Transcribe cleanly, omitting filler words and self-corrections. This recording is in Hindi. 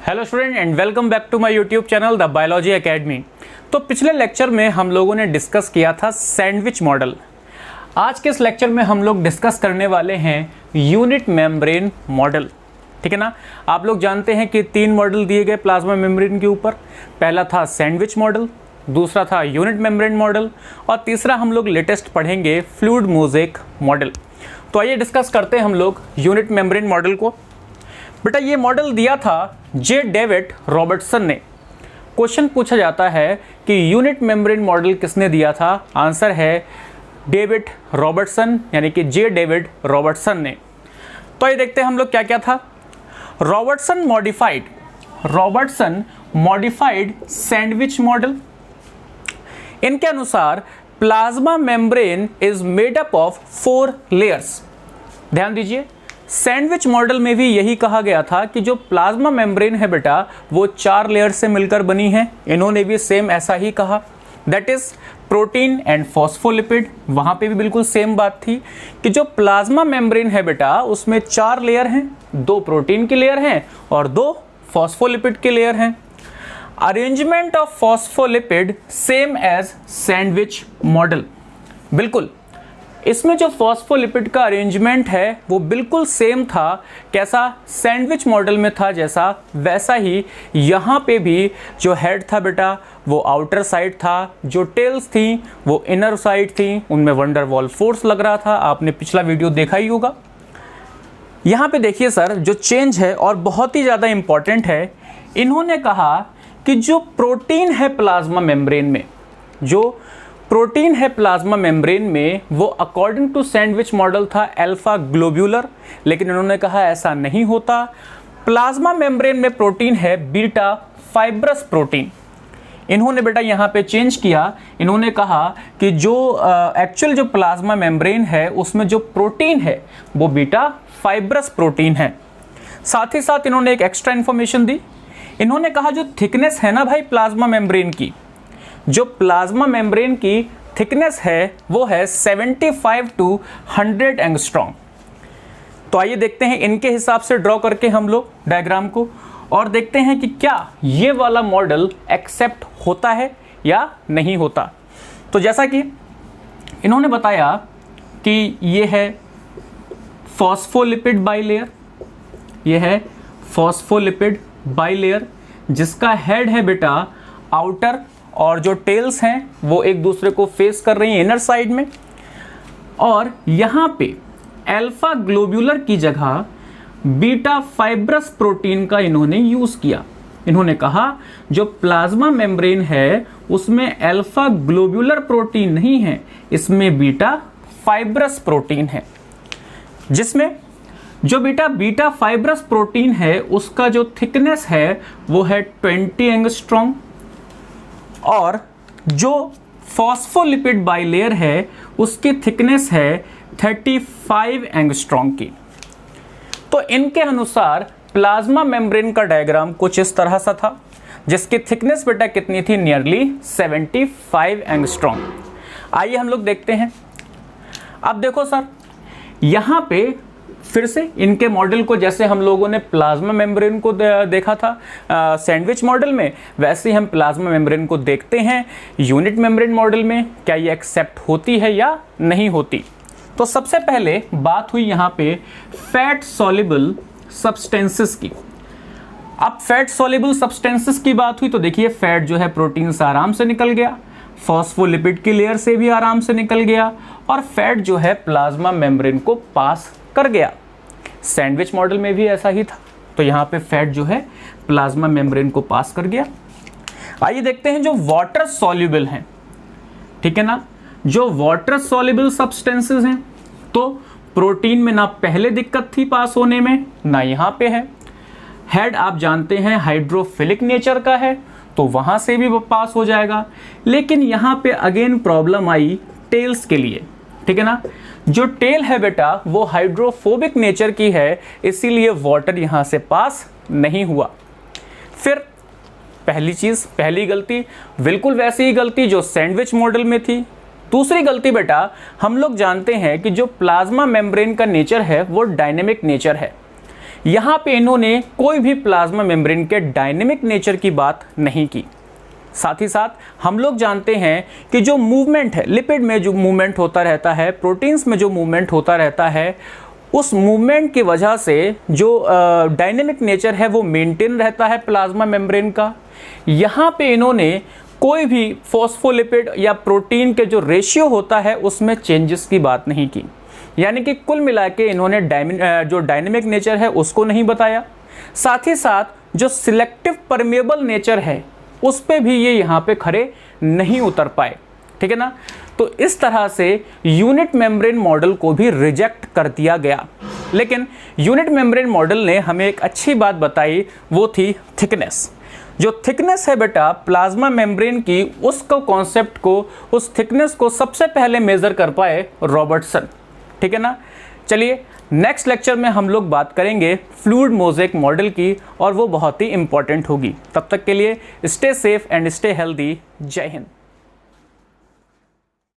Hello student and welcome back to my YouTube channel the biology academy. तो पिछले लेक्चर में हम लोगों ने डिस्कस किया था सैंडविच मॉडल। आज के इस लेक्चर में हम लोग डिस्कस करने वाले हैं यूनिट मेम्ब्रेन मॉडल। ठीक है ना। आप लोग जानते हैं कि 3 मॉडल दिए गए प्लाज्मा मेम्ब्रेन के ऊपर। पहला था सैंडविच मॉडल, दूसरा था यूनिट मेम्ब्रेन मॉडल और तीसरा हम लोग लेटेस्ट पढ़ेंगे फ्लूइड मोज़ेक मॉडल। तो आइए डिस्कस करते हैं हम लोग यूनिट मेम्ब्रेन मॉडल को। बेटा ये मॉडल दिया था जे डेविड रॉबर्टसन ने। क्वेश्चन पूछा जाता है कि यूनिट मेम्ब्रेन मॉडल किसने दिया था। आंसर है डेविड रॉबर्टसन, यानी कि जे डेविड रॉबर्टसन ने। तो ये देखते हैं हम लोग क्या क्या था। Robertson modified sandwich model. इनके अनुसार plasma membrane is made up of 4 layers. ध्यान दीजिए, सैंडविच मॉडल में भी यही कहा गया था कि जो प्लाज्मा मेम्ब्रेन है बेटा वो 4 लेयर से मिलकर बनी है। इन्होंने भी सेम ऐसा ही कहा, that is protein and phospholipid. वहां पे भी बिल्कुल सेम बात थी कि जो प्लाज्मा मेम्ब्रेन है बेटा उसमें 4 लेयर हैं, 2 प्रोटीन की लेयर हैं और 2 फॉस्फोलिपिड की लेयर हैं। Arrangement of phospholipid same as sandwich model. बिल्कुल इसमें जो फॉस्फोलिपिड का अरेंजमेंट है वो बिल्कुल सेम था, कैसा सैंडविच मॉडल में था जैसा वैसा ही यहाँ पे भी जो हेड था बेटा वो आउटर साइड था, जो टेल्स थी वो इनर साइड थी, उनमें वंडर वॉल फोर्स लग रहा था। आपने पिछला वीडियो देखा ही होगा। यहाँ पे देखिए सर जो चेंज है और बहुत ही ज़्यादा इंपॉर्टेंट है, इन्होंने कहा कि जो प्रोटीन है प्लाज्मा मेम्ब्रेन में, जो प्रोटीन है प्लाज्मा मेम्ब्रेन में वो अकॉर्डिंग टू सैंडविच मॉडल था अल्फा ग्लोब्यूलर, लेकिन इन्होंने कहा ऐसा नहीं होता। प्लाज्मा मेम्ब्रेन में प्रोटीन है बीटा फाइब्रस प्रोटीन। इन्होंने बेटा यहाँ पे चेंज किया, इन्होंने कहा कि जो एक्चुअल जो प्लाज्मा मेम्ब्रेन है उसमें जो प्रोटीन है वो बीटा फाइब्रस प्रोटीन है। साथ ही साथ इन्होंने एक एक्स्ट्रा इन्फॉर्मेशन दी। इन्होंने कहा जो थिकनेस है ना भाई प्लाज्मा मेम्ब्रेन की, जो प्लाज्मा मेम्ब्रेन की थिकनेस है वो है 75 to 100 एंगस्ट्रॉम। तो आइए देखते हैं इनके हिसाब से ड्रॉ करके हम लोग डायग्राम को और देखते हैं कि क्या ये वाला मॉडल एक्सेप्ट होता है या नहीं होता। तो जैसा कि इन्होंने बताया कि ये है फॉस्फोलिपिड बाइलेयर, ये है फॉस्फोलिपिड बाइलेयर जिसका हेड है बेटा आउटर और जो टेल्स हैं वो एक दूसरे को फेस कर रही हैं इनर साइड में। और यहाँ पे अल्फा ग्लोब्यूलर की जगह बीटा फाइब्रस प्रोटीन का इन्होंने यूज किया। इन्होंने कहा जो प्लाज्मा मेम्ब्रेन है उसमें अल्फा ग्लोब्यूलर प्रोटीन नहीं है, इसमें बीटा फाइब्रस प्रोटीन है, जिसमें जो बीटा फाइब्रस प्रोटीन है उसका जो थिकनेस है वो है 20 एंगस्ट्रॉम और जो फॉस्फोलिपिड बाइलेयर है उसकी थिकनेस है 35 एंगस्ट्रॉम की। तो इनके अनुसार प्लाज्मा मेम्ब्रेन का डायग्राम कुछ इस तरह सा था, जिसकी थिकनेस बेटा कितनी थी, नियरली 75 एंगस्ट्रॉम। आइए हम लोग देखते हैं। अब देखो सर यहाँ पे फिर से इनके मॉडल को, जैसे हम लोगों ने प्लाज्मा मेम्ब्रेन को देखा था सैंडविच मॉडल में, वैसे ही हम प्लाज्मा मेम्ब्रेन को देखते हैं यूनिट मेम्ब्रेन मॉडल में, क्या ये एक्सेप्ट होती है या नहीं होती। तो सबसे पहले बात हुई यहाँ पे फैट सॉल्युबल सब्सटेंसेस की। अब फैट सॉल्युबल सब्सटेंसेस की बात हुई तो देखिए फैट जो है प्रोटीन से आराम से निकल गया, फॉस्फोलिपिड की लेयर से भी आराम से निकल गया और फैट जो है प्लाज्मा मेम्ब्रेन को पास कर गया। सैंडविच मॉडल में भी ऐसा ही था। तो यहाँ पे फैट जो है प्लाज्मा मेम्ब्रेन को पास कर गया। आइए देखते हैं जो वाटर सॉल्युबल हैं, ठीक है ना। जो वाटर सॉल्युबल सब्सटेंसेस हैं तो प्रोटीन में ना पहले दिक्कत थी पास होने में ना यहाँ पे है। हेड आप जानते हैं हाइड्रोफिलिक नेचर का है तो वहां से भी पास हो जाएगा, लेकिन यहाँ पे अगेन प्रॉब्लम आई टेल्स के लिए, ठीक है ना। जो टेल है बेटा वो हाइड्रोफोबिक नेचर की है, इसीलिए वाटर यहां से पास नहीं हुआ। फिर पहली गलती बिल्कुल वैसी ही गलती जो सैंडविच मॉडल में थी। दूसरी गलती बेटा हम लोग जानते हैं कि जो प्लाज्मा मेम्ब्रेन का नेचर है वो डायनेमिक नेचर है, यहाँ पे इन्होंने कोई भी प्लाज्मा मेम्ब्रेन के डायनेमिक नेचर की बात नहीं की। साथ ही साथ हम लोग जानते हैं कि जो मूवमेंट है, लिपिड में जो मूवमेंट होता रहता है, प्रोटीन्स में जो मूवमेंट होता रहता है, उस मूवमेंट की वजह से जो डायनेमिक नेचर है वो मेंटेन रहता है प्लाज्मा मेम्ब्रेन का। यहाँ पे इन्होंने कोई भी फॉस्फोलिपिड या प्रोटीन के जो रेशियो होता है उसमें चेंजेस की बात नहीं की। यानी कि कुल मिला के इन्होंने जो डायनेमिक नेचर है उसको नहीं बताया। साथ ही साथ जो सिलेक्टिव परमेबल नेचर है उस पे भी ये यहाँ पे खरे नहीं उतर पाए। ठीक है ना। तो इस तरह से यूनिट मेम्ब्रेन मॉडल को भी रिजेक्ट कर दिया गया। लेकिन यूनिट मेम्ब्रेन मॉडल ने हमें एक अच्छी बात बताई, वो थी थिकनेस। जो थिकनेस है बेटा प्लाज्मा मेम्ब्रेन की, उसको कॉन्सेप्ट को, उस थिकनेस को सबसे पहले मेजर कर पाए रॉबर्टसन। ठीक है ना। चलिए नेक्स्ट लेक्चर में हम लोग बात करेंगे फ्लूइड मोज़ेक मॉडल की, और वो बहुत ही इंपॉर्टेंट होगी। तब तक के लिए stay safe and stay healthy. जय हिंद।